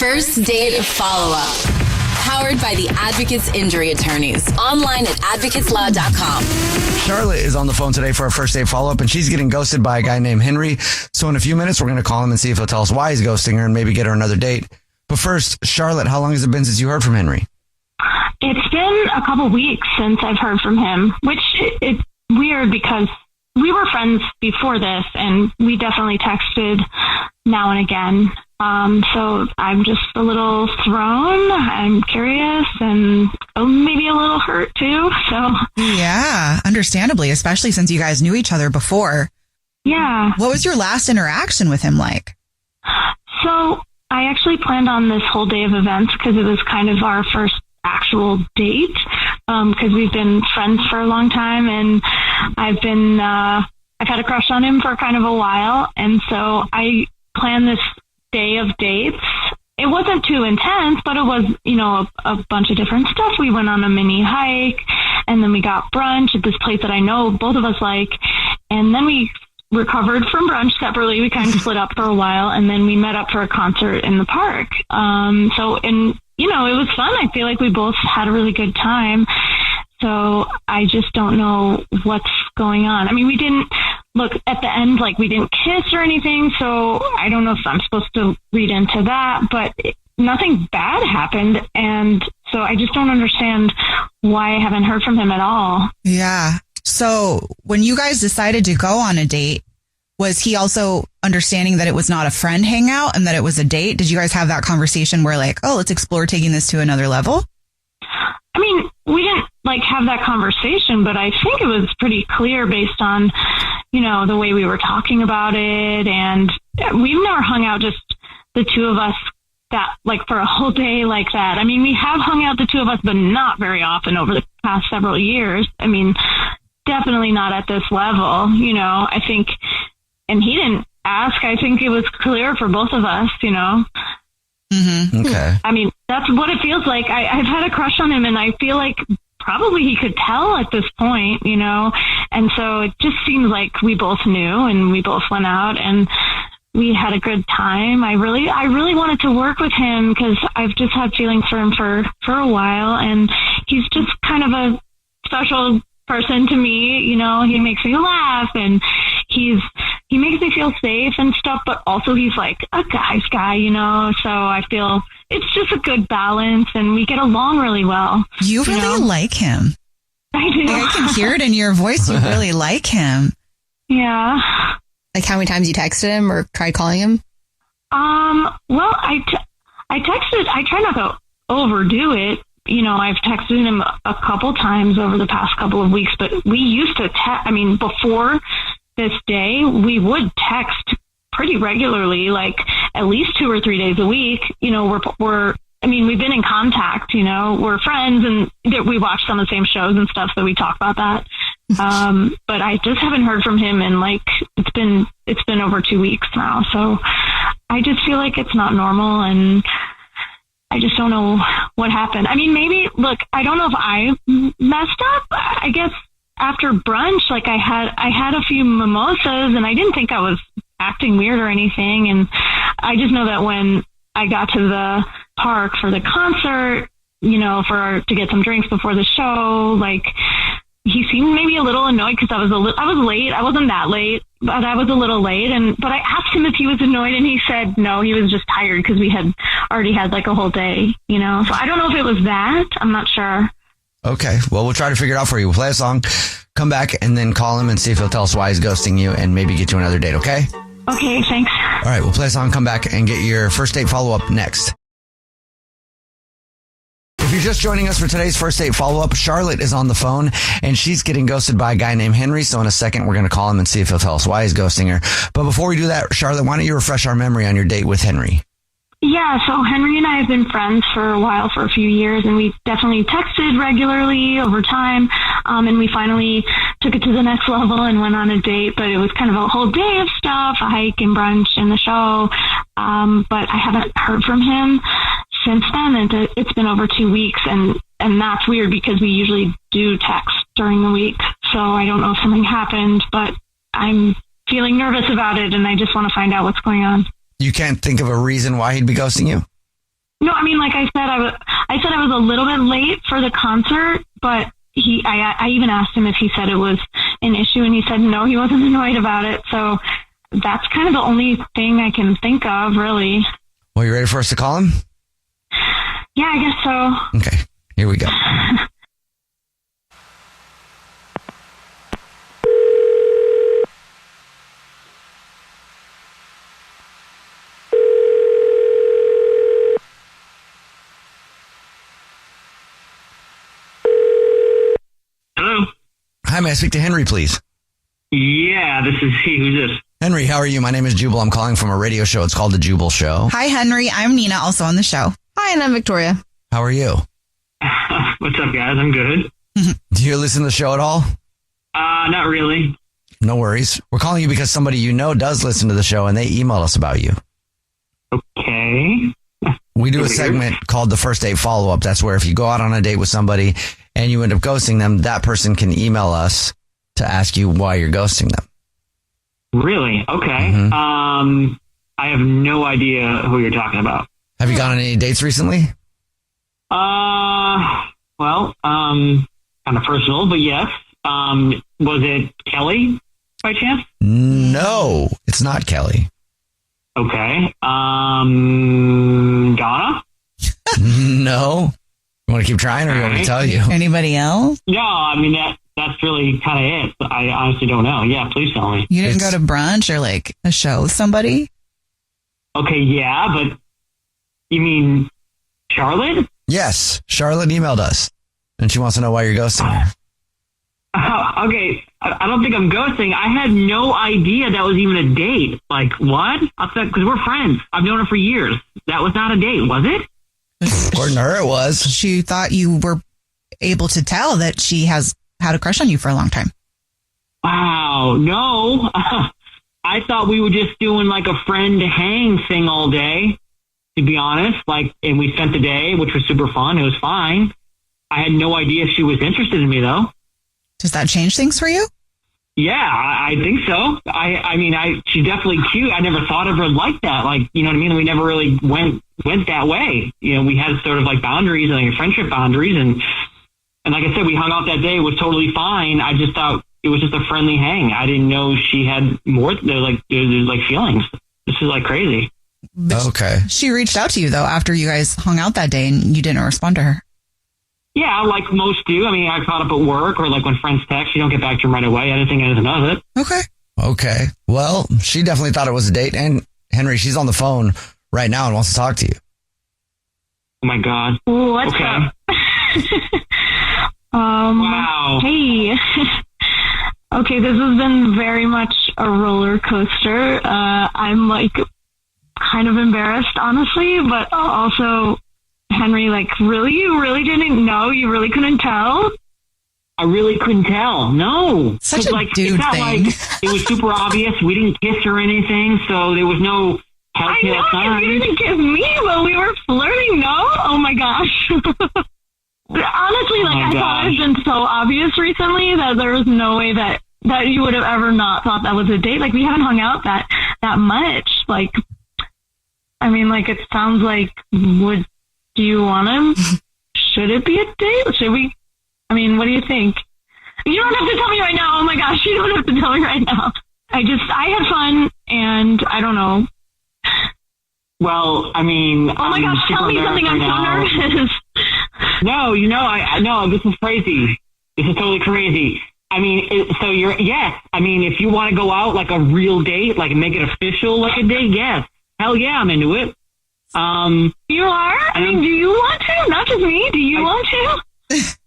First Date Follow-Up. Powered by the Advocates Injury Attorneys. Online at advocateslaw.com. Charlotte is on the phone today for our first date follow-up, and she's getting ghosted by a guy named Henry. So in a few minutes, we're going to call him and see if he'll tell us why he's ghosting her and maybe get her another date. But first, Charlotte, how long has it been since you heard from Henry? It's been a couple weeks since I've heard from him, which is weird because we were friends before this, and we definitely texted now and again. So I'm just a little thrown. I'm curious and maybe a little hurt too. So yeah, understandably, especially since you guys knew each other before. Yeah. What was your last interaction with him like? So I actually planned on this whole day of events because it was kind of our first actual date. Because we've been friends for a long time, and I've had a crush on him for kind of a while, and so I planned this day of dates. It wasn't too intense, but it was, a bunch of different stuff. We went on a mini hike, and then we got brunch at this place that I know both of us like, and then we recovered from brunch separately. We kind of split up for a while, and then we met up for a concert in the park. It was fun. I feel like we both had a really good time. So I just don't know what's going on. I mean, we didn't look at the end, like we didn't kiss or anything. So I don't know if I'm supposed to read into that, but nothing bad happened. And so I just don't understand why I haven't heard from him at all. Yeah. So when you guys decided to go on a date, was he also understanding that it was not a friend hangout and that it was a date? Did you guys have that conversation where like, oh, let's explore taking this to another level? I mean, we didn't have that conversation, but I think it was pretty clear based on, the way we were talking about it. And we've never hung out just the two of us that for a whole day like that. I mean, we have hung out the two of us, but not very often over the past several years. I mean, definitely not at this level, I think, and he didn't ask. I think it was clear for both of us, Mm-hmm. Okay. I mean, that's what it feels like. I've had a crush on him, and I feel like probably he could tell at this point, and so it just seems like we both knew, and we both went out and we had a good time. I really wanted to work with him because I've just had feelings for him for a while, and he's just kind of a special person to me. He makes me laugh, and he makes me feel safe and stuff, but also he's like a guy's guy, so I feel it's just a good balance, and we get along really well. You really like him. I do. I can hear it in your voice. You really like him. Yeah. Like how many times you texted him or tried calling him? Well, I texted, I try not to overdo it. I've texted him a couple times over the past couple of weeks, but we used to before this day, we would text pretty regularly, at least 2 or 3 days a week. We've been in contact, we're friends, and we watch some of the same shows and stuff, so we talk about that. But I just haven't heard from him in it's been over 2 weeks now. So I just feel like it's not normal, and I just don't know what happened. I mean, maybe, I don't know if I messed up. I guess after brunch, I had a few mimosas, and I didn't think I was acting weird or anything. And I just know that when I got to the park for the concert, to get some drinks before the show, he seemed maybe a little annoyed because I was late. I wasn't that late, but I was a little late. But I asked him if he was annoyed, and he said no, he was just tired because we had already had a whole day, So I don't know if it was that. I'm not sure. Okay. Well, we'll try to figure it out for you. We'll play a song, come back, and then call him and see if he'll tell us why he's ghosting you and maybe get you another date, okay? Okay, thanks. All right, we'll play a song, come back, and get your first date follow-up next. If you're just joining us for today's first date follow-up, Charlotte is on the phone, and she's getting ghosted by a guy named Henry. So in a second, we're going to call him and see if he'll tell us why he's ghosting her. But before we do that, Charlotte, why don't you refresh our memory on your date with Henry? Yeah, so Henry and I have been friends for a while, for a few years, and we definitely texted regularly over time, and we finally took it to the next level and went on a date, but it was kind of a whole day of stuff, a hike and brunch and the show, but I haven't heard from him since then, and it's been over 2 weeks, and that's weird because we usually do text during the week, so I don't know if something happened, but I'm feeling nervous about it, and I just want to find out what's going on. You can't think of a reason why he'd be ghosting you? No, I mean, like I said, I said I was a little bit late for the concert, but I even asked him if he said it was an issue, and he said no, he wasn't annoyed about it. So that's kind of the only thing I can think of, really. Well, you ready for us to call him? Yeah, I guess so. Okay, here we go. Hello? Hi, may I speak to Henry, please? Yeah, this is he. Who's this? Henry, how are you? My name is Jubal. I'm calling from a radio show. It's called The Jubal Show. Hi, Henry. I'm Nina, also on the show. Hi, and I'm Victoria. How are you? What's up, guys? I'm good. Do you listen to the show at all? Not really. No worries. We're calling you because somebody you know does listen to the show, and they emailed us about you. Okay. We do a Weird. segment called the First Date Follow-Up. That's where if you go out on a date with somebody and you end up ghosting them, that person can email us to ask you why you're ghosting them. Really? Okay. Mhm. I have no idea who you're talking about. Have you gone on any dates recently? Well, kind of personal, but yes. Was it Kelly by chance? No, it's not Kelly. Okay. Donna? No. You want to keep trying or you want me to tell you? Anybody else? No, I mean, that's really kind of it. I honestly don't know. Yeah, please tell me. You didn't go to brunch or like a show with somebody? Okay, yeah, but you mean Charlotte? Yes, Charlotte emailed us, and she wants to know why you're ghosting her. Okay, I don't think I'm ghosting. I had no idea that was even a date. Like, what? Because we're friends. I've known her for years. That was not a date, was it? According to her, it was. She thought you were able to tell that she has had a crush on you for a long time. Wow, no. I thought we were just doing like a friend hang thing all day, to be honest. Like, and we spent the day, which was super fun. It was fine. I had no idea she was interested in me, though. Does that change things for you? Yeah, I think so. I mean, she's definitely cute. I never thought of her like that. Like, you know what I mean? We never really went that way. You know, we had sort of like boundaries and like friendship boundaries. And like I said, we hung out that day. It was totally fine. I just thought it was just a friendly hang. I didn't know she had more. There's like feelings. This is like crazy. Okay. She reached out to you though after you guys hung out that day and you didn't respond to her. Yeah, like most do. I mean, I caught up at work or like when friends text, you don't get back to them right away. I didn't think anything of it. Okay. Okay. Well, she definitely thought it was a date. And Henry, she's on the phone right now and wants to talk to you. Oh my God. What's Okay. up? Wow. Hey. Okay, this has been very much a roller coaster. I'm like kind of embarrassed, honestly, but also, Henry, like, really? You really didn't know? You really couldn't tell? I really couldn't tell. No. Such a like, dude it's not thing. like it was super obvious. We didn't kiss or anything, so there was no I telltale know sign. you didn't kiss me, but we were flirting, no? Oh my gosh. Honestly, like, my I thought gosh. it's been so obvious recently that there was no way that you would have ever not thought that was a date. Like, we haven't hung out that much. Like, I mean, like, it sounds like, do you want him? Should it be a date? Should we? I mean, what do you think? You don't have to tell me right now. Oh my gosh, you don't have to tell me right now. I had fun, and I don't know. Well, I mean, Oh my gosh, tell me something. I'm so nervous. No, I know this is crazy. This is totally crazy. I mean, yes. I mean, if you want to go out like a real date, like make it official like a date, yes. Hell yeah, I'm into it. You are? I mean, do you want to? Not just me. Do you want to?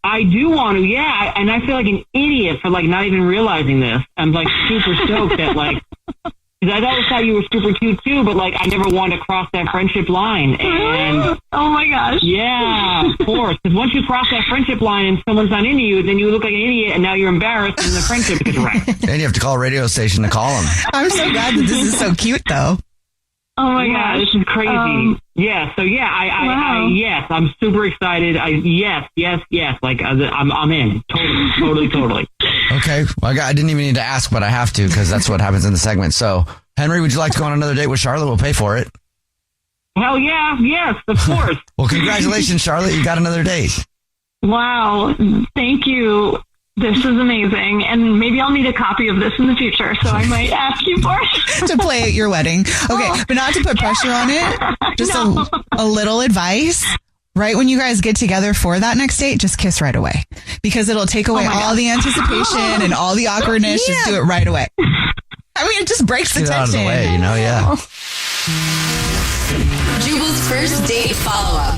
I do want to, yeah. And I feel like an idiot for like not even realizing this. I'm like super stoked that like, because I always thought you were super cute too, but like I never wanted to cross that friendship line. And Oh my gosh. yeah, of course. Because once you cross that friendship line and someone's not into you, then you look like an idiot, and now you're embarrassed, and the friendship is wrecked. And you have to call a radio station to call him. I'm so glad that this is so cute though. Oh my Yeah, gosh. this is crazy. Yeah, so yeah, Wow. yes, I'm super excited. Yes. Like I'm in. Totally. Okay. Well, I didn't even need to ask, but I have to because that's what happens in the segment. So, Henry, would you like to go on another date with Charlotte? We'll pay for it. Hell yeah. Yes, of course. Well, congratulations, Charlotte. You got another date. Wow. Thank you. This is amazing. And maybe I'll need a copy of this in the future, so I might ask you for it. To play at your wedding. Okay, but not to put pressure on it. Just a little advice. Right when you guys get together for that next date, just kiss right away. Because it'll take away all the anticipation and all the awkwardness. Just do it right away. I mean, it just breaks the Get tension. out of the way, yeah. Jubal's first date follow-up.